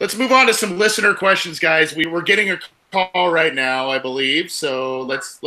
let's move on to some listener questions, guys. We're getting a call right now, I believe. So let's.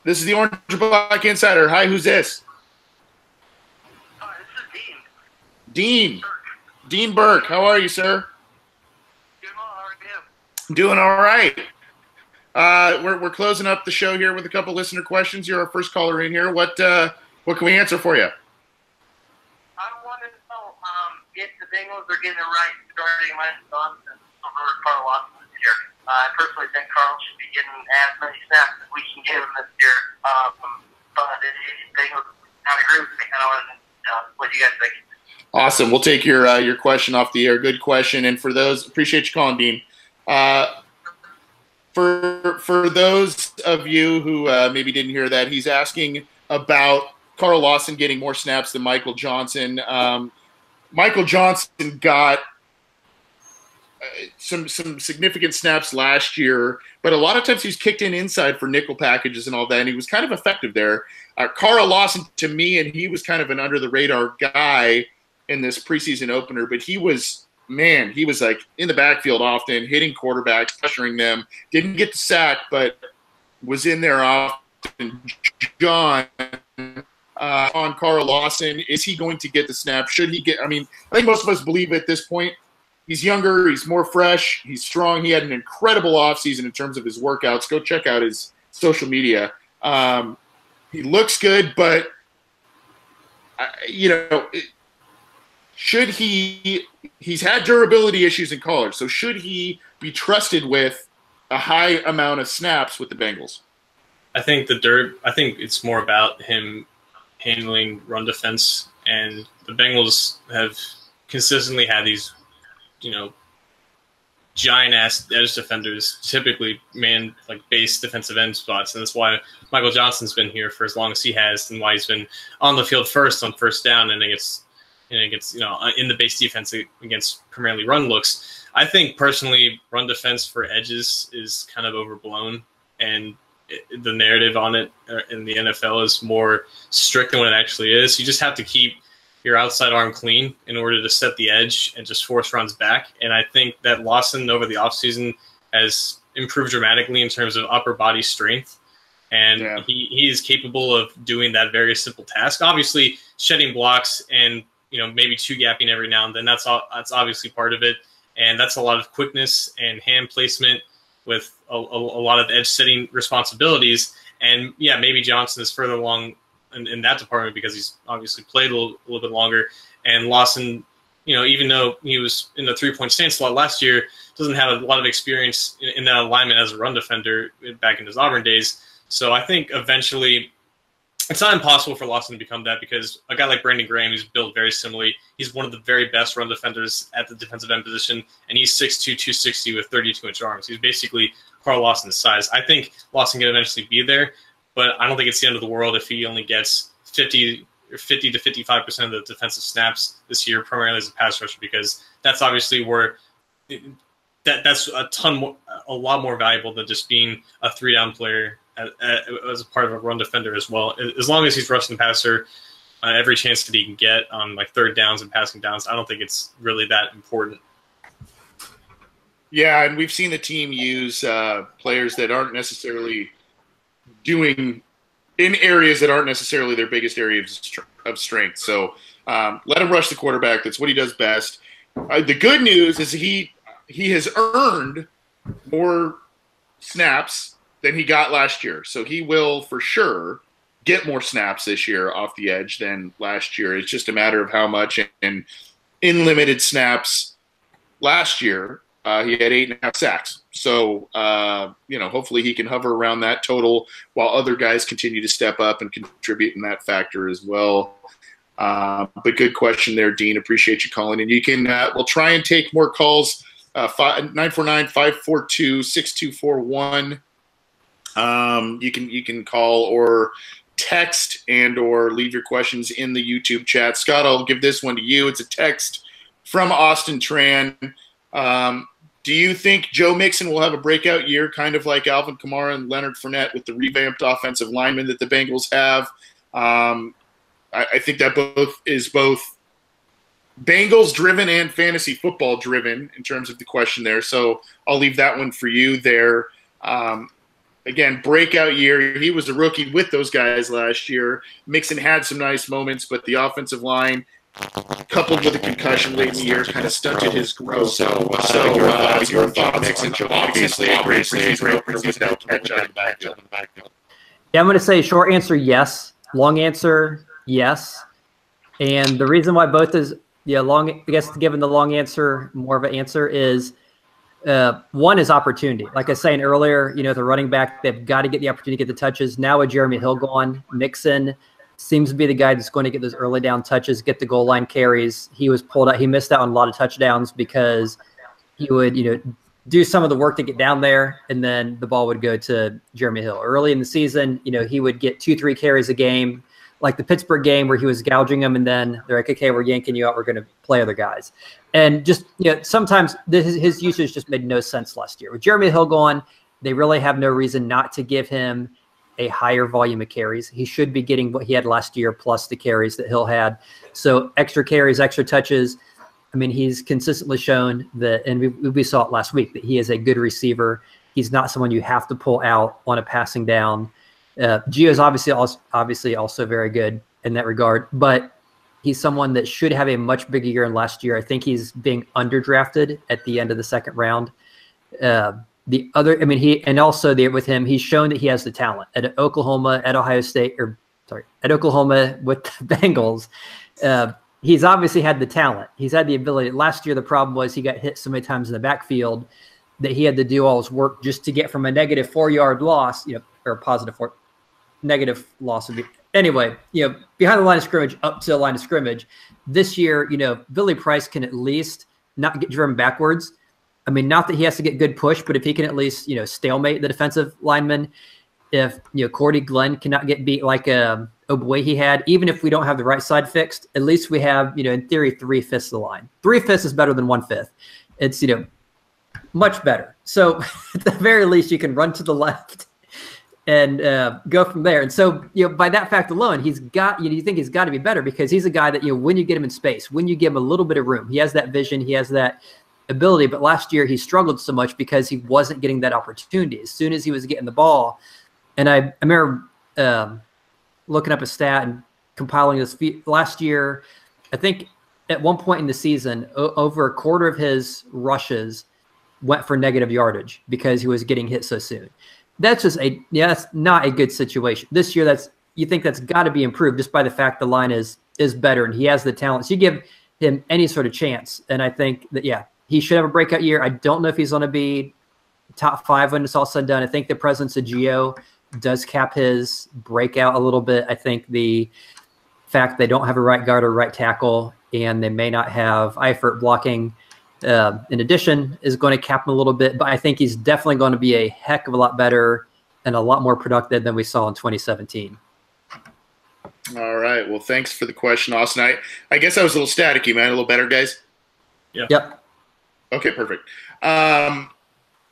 This is the Orange and Black Insider. Hi, who's this? This is Dean. Dean Burke. How are you, sir? Doing well. How are you? Doing all right. We're closing up the show here with a couple listener questions. You're our first caller in here. What can we answer for you? I wanted to know if the Bengals are getting it right starting Lance Johnson over Carl Lawson this year. I personally think Carl should be getting as many snaps as we can give him this year. But the Bengals kind of agree with me. I don't know what you guys think. Awesome. We'll take your question off the air. Good question. And for those, appreciate you calling, Dean. For those of you who maybe didn't hear that, he's asking about Carl Lawson getting more snaps than Michael Johnson. Michael Johnson got some significant snaps last year, but a lot of times he's kicked in inside for nickel packages and all that, and he was kind of effective there. Carl Lawson, to me, and he was kind of an under-the-radar guy in this preseason opener, but he was like in the backfield often, hitting quarterbacks, pressuring them, didn't get the sack, but was in there often. John, on Carl Lawson, is he going to get the snap? Should he get – I mean, I think most of us believe at this point he's younger, he's more fresh, he's strong. He had an incredible offseason in terms of his workouts. Go check out his social media. He looks good, but, should he's had durability issues in college, so should he be trusted with a high amount of snaps with the Bengals? I think it's more about him handling run defense, and the Bengals have consistently had these, giant-ass edge defenders, typically base defensive end spots, and that's why Michael Johnson's been here for as long as he has, and why he's been on the field first on first down, and it gets in the base defense against primarily run looks. I think personally, run defense for edges is kind of overblown, and the narrative on it in the NFL is more strict than what it actually is. You just have to keep your outside arm clean in order to set the edge and just force runs back. And I think that Lawson over the offseason has improved dramatically in terms of upper body strength. And he is capable of doing that very simple task. Obviously, shedding blocks and maybe two gapping every now and then, that's obviously part of it. And that's a lot of quickness and hand placement with a lot of edge setting responsibilities. And yeah, maybe Johnson is further along in that department because he's obviously played a little bit longer. And Lawson, even though he was in the 3-point stance slot last year, doesn't have a lot of experience in that alignment as a run defender back in his Auburn days. So I think eventually it's not impossible for Lawson to become that, because a guy like Brandon Graham, who's built very similarly, he's one of the very best run defenders at the defensive end position, and he's 6'2", 260 with 32-inch arms. He's basically Carl Lawson's size. I think Lawson can eventually be there, but I don't think it's the end of the world if he only gets 50 to 55% of the defensive snaps this year, primarily as a pass rusher, because that's obviously where that's a lot more valuable than just being a 3-down player as a part of a run defender as well. As long as he's rushing the passer every chance that he can get on third downs and passing downs, I don't think it's really that important. Yeah, and we've seen the team use players that aren't necessarily doing in areas that aren't necessarily their biggest area of strength. So let him rush the quarterback. That's what he does best. The good news is he has earned more snaps than he got last year. So he will for sure get more snaps this year off the edge than last year. It's just a matter of how much. And in limited snaps last year, he had 8.5 sacks. So, hopefully he can hover around that total while other guys continue to step up and contribute in that factor as well. But good question there, Dean. Appreciate you calling. And you can, we'll try and take more calls, 949-542-6241. You can call or text and or leave your questions in the YouTube chat. Scott, I'll give this one to you. It's a text from Austin Tran. Do you think Joe Mixon will have a breakout year, kind of like Alvin Kamara and Leonard Fournette, with the revamped offensive linemen that the Bengals have? I think that is both Bengals driven and fantasy football driven in terms of the question there. So I'll leave that one for you there. Again, breakout year. He was a rookie with those guys last year. Mixon had some nice moments, but the offensive line, coupled with a concussion late in the year, kind of stunted his growth. So your thoughts, Mixon, obviously a great preseason, but he's no catch on the backfield. Yeah, I'm going to say short answer, yes. Long answer, yes. And the reason why both is, long, I guess given the long answer, more of an answer is, one is opportunity. Like I was saying earlier, the running back, they've got to get the opportunity to get the touches. Now with Jeremy Hill gone, Mixon seems to be the guy that's going to get those early down touches, get the goal line carries. He was pulled out. He missed out on a lot of touchdowns because he would, do some of the work to get down there, and then the ball would go to Jeremy Hill. Early in the season, he would get 2-3 carries a game, like the Pittsburgh game where he was gouging them, and then they're like, okay, we're yanking you out. We're going to play other guys. And just, sometimes his usage just made no sense last year. With Jeremy Hill gone, they really have no reason not to give him a higher volume of carries. He should be getting what he had last year plus the carries that Hill had. So extra carries, extra touches. I mean, he's consistently shown that, and we saw it last week, that he is a good receiver. He's not someone you have to pull out on a passing down. Gio is obviously also very good in that regard, but he's someone that should have a much bigger year than last year. I think he's being underdrafted at the end of the second round. With him, he's shown that he has the talent at Oklahoma, at Ohio State, at Oklahoma with the Bengals. He's obviously had the talent. He's had the ability. Last year, the problem was he got hit so many times in the backfield that he had to do all his work just to get from a negative 4-yard loss, or a positive 4, negative loss would be. Anyway, behind the line of scrimmage up to the line of scrimmage. This year, Billy Price can at least not get driven backwards. I mean, not that he has to get good push, but if he can at least, stalemate the defensive lineman, if, Cordy Glenn cannot get beat like Ogbuehi he had, even if we don't have the right side fixed, at least we have, in theory, 3/5 of the line. 3/5 is better than 1/5. It's, much better. So at the very least, you can run to the left and go from there. And so, by that fact alone, he's got, you think he's got to be better because he's a guy that, when you get him in space, when you give him a little bit of room, he has that vision, he has that ability. But last year he struggled so much because he wasn't getting that opportunity. As soon as he was getting the ball, and I remember looking up a stat and compiling this last year, I think at one point in the season, over a quarter of his rushes went for negative yardage because he was getting hit so soon. That's just that's not a good situation. This year, you think that's got to be improved just by the fact the line is better and he has the talent. So you give him any sort of chance, and I think that he should have a breakout year. I don't know if he's going to be top 5 when it's all said and done. I think the presence of Gio does cap his breakout a little bit. I think the fact they don't have a right guard or right tackle, and they may not have Eifert blocking in addition, is going to cap him a little bit. But I think he's definitely going to be a heck of a lot better and a lot more productive than we saw in 2017. All right. Well, thanks for the question, Austin. I guess I was a little staticky, man. A little better, guys? Yeah. Yep. Okay, perfect.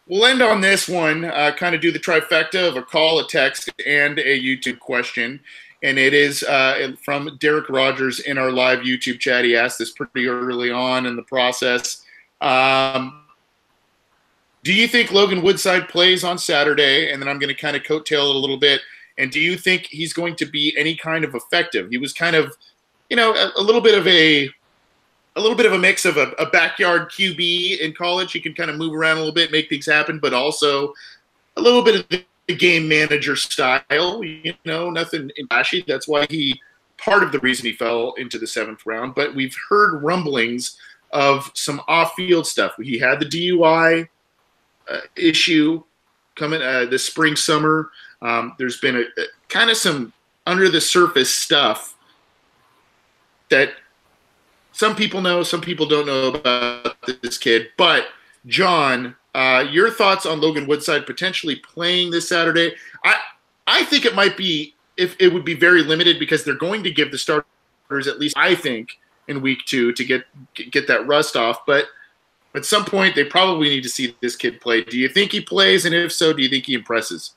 We'll end on this one, kind of do the trifecta of a call, a text, and a YouTube question. And it is from Derek Rogers in our live YouTube chat. He asked this pretty early on in the process. Do you think Logan Woodside plays on Saturday? And then I'm going to kind of coattail it a little bit. And do you think he's going to be any kind of effective? He was kind of, a little bit of a mix of a backyard QB in college. He can kind of move around a little bit, make things happen, but also a little bit of the game manager style, nothing flashy. That's why part of the reason he fell into the 7th round. But we've heard rumblings of some off-field stuff. He had the DUI issue coming this spring, summer. There's been a kind of some under-the-surface stuff that some people know, some people don't know about this kid. But, John, your thoughts on Logan Woodside potentially playing this Saturday? I think it might be, if it would be very limited because they're going to give the starters at least, I think, in week 2 to get that rust off. But at some point, they probably need to see this kid play. Do you think he plays? And if so, do you think he impresses?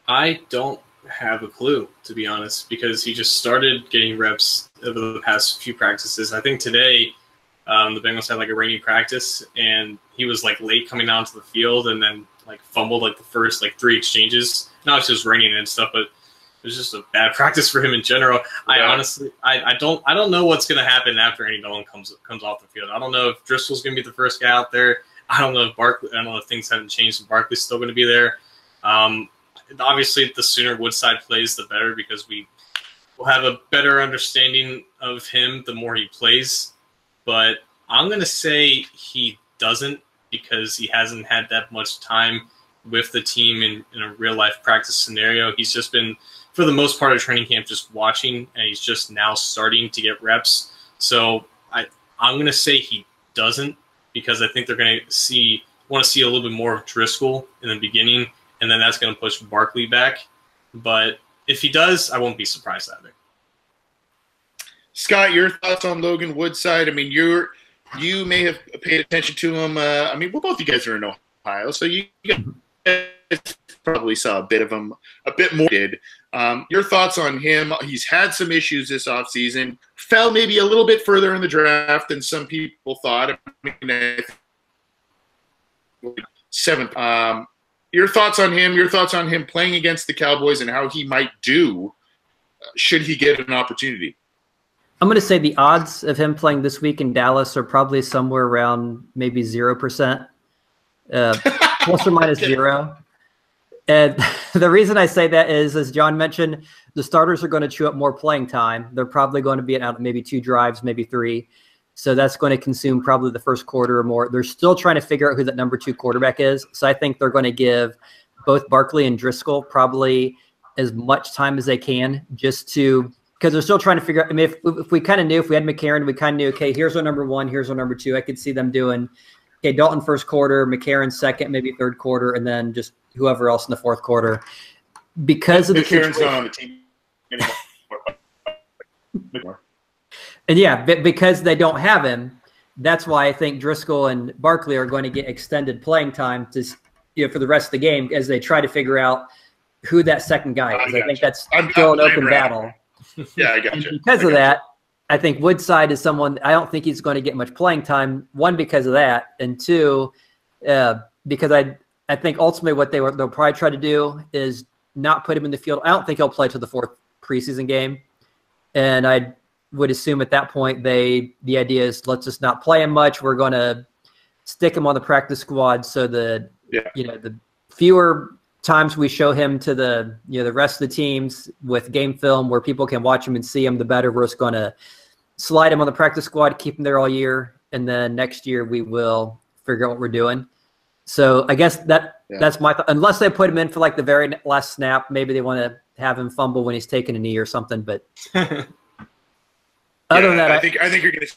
I don't have a clue, to be honest, because he just started getting reps over the past few practices. I think today the Bengals had like a rainy practice, and he was like late coming out to the field, and then like fumbled like the first like 3 exchanges. Not just raining and stuff, but it was just a bad practice for him in general. Yeah. I don't know what's going to happen after Andy Dalton comes off the field. I don't know if Driscoll's going to be the first guy out there. I don't know if things haven't changed and Barkley's still going to be there. Obviously, the sooner Woodside plays, the better, because we will have a better understanding of him the more he plays. But I'm going to say he doesn't, because he hasn't had that much time with the team in a real-life practice scenario. He's just been, for the most part of training camp, just watching, and he's just now starting to get reps. So I'm going to say he doesn't, because I think they're going to want to see a little bit more of Driscoll in the beginning, and then that's going to push Barkley back. But if he does, I won't be surprised either. Scott, your thoughts on Logan Woodside? I mean, you may have paid attention to him. Well, both of you guys are in Ohio, so you guys probably saw a bit of him, a bit more did. Your thoughts on him? He's had some issues this offseason. Fell maybe a little bit further in the draft than some people thought. I mean, 7th. Your thoughts on him? Your thoughts on him playing against the Cowboys and how he might do should he get an opportunity? I'm going to say the odds of him playing this week in Dallas are probably somewhere around maybe 0%, plus or minus 0. And the reason I say that is, as John mentioned, the starters are going to chew up more playing time. They're probably going to be at maybe 2 drives, maybe 3. So that's going to consume probably the first quarter or more. They're still trying to figure out who that number 2 quarterback is. So I think they're going to give both Barkley and Driscoll probably as much time as they can, just to, because they're still trying to figure out. I mean, if we kind of knew, if we had McCarron, we kind of knew, okay, here's our number 1, here's our number 2. I could see them doing, okay, Dalton first quarter, McCarron second, maybe third quarter, and then just whoever else in the fourth quarter. Because of McCarron's not on the team anymore. And yeah, because they don't have him, that's why I think Driscoll and Barkley are going to get extended playing time to, for the rest of the game, as they try to figure out who that second guy is. I think that's still an open battle. Yeah, I got you. Because of that, I think Woodside is someone, I don't think he's going to get much playing time. 1, because of that, and 2, because I think ultimately what they'll probably try to do is not put him in the field. I don't think he'll play to the 4th preseason game, and I would assume at that point the idea is, let's just not play him much. We're going to stick him on the practice squad, so the fewer times we show him to the rest of the teams with game film where people can watch him and see him, the better. We're just going to slide him on the practice squad, keep him there all year, and then next year we will figure out what we're doing. So I guess that's my thought. Unless they put him in for like the very last snap, maybe they want to have him fumble when he's taking a knee or something. But other than that, I think you're going to.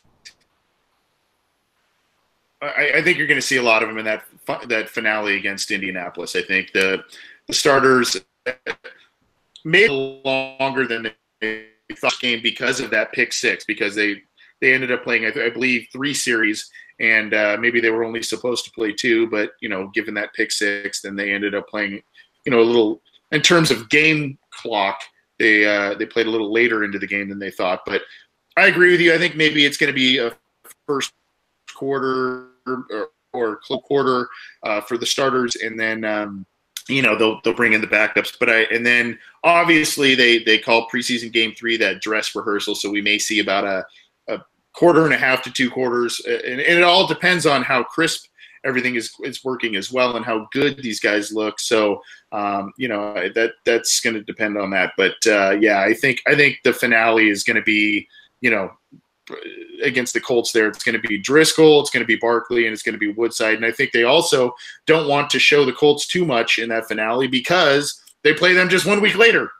I think you're going to see a lot of them in that finale against Indianapolis. I think the starters made longer than they thought game because of that pick 6, because they ended up playing, I believe, 3 series, and maybe they were only supposed to play 2, but given that pick 6, then they ended up playing a little, in terms of game clock, they played a little later into the game than they thought. But I agree with you. I think maybe it's going to be a first quarter or quarter for the starters, and then they'll bring in the backups. And then obviously they call preseason game 3 that dress rehearsal, so we may see about a quarter and a half to 2 quarters, and it all depends on how crisp everything is working as well, and how good these guys look. So that's going to depend on that. But I think the finale is going to be against the Colts there. It's going to be Driscoll, it's going to be Barkley, and it's going to be Woodside. And I think they also don't want to show the Colts too much in that finale, because they play them just 1 week later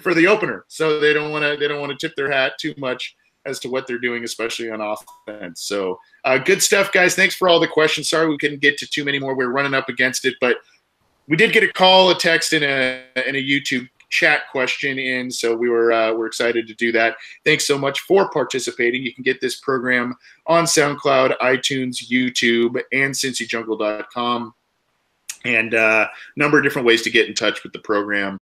for the opener. So they don't want to tip their hat too much as to what they're doing, especially on offense. So good stuff, guys. Thanks for all the questions. Sorry we couldn't get to too many more. We're running up against it, but we did get a call, a text, and a YouTube chat question in, so we're excited to do that. Thanks so much for participating. You can get this program on SoundCloud, iTunes, YouTube, and CincyJungle.com, and a number of different ways to get in touch with the program.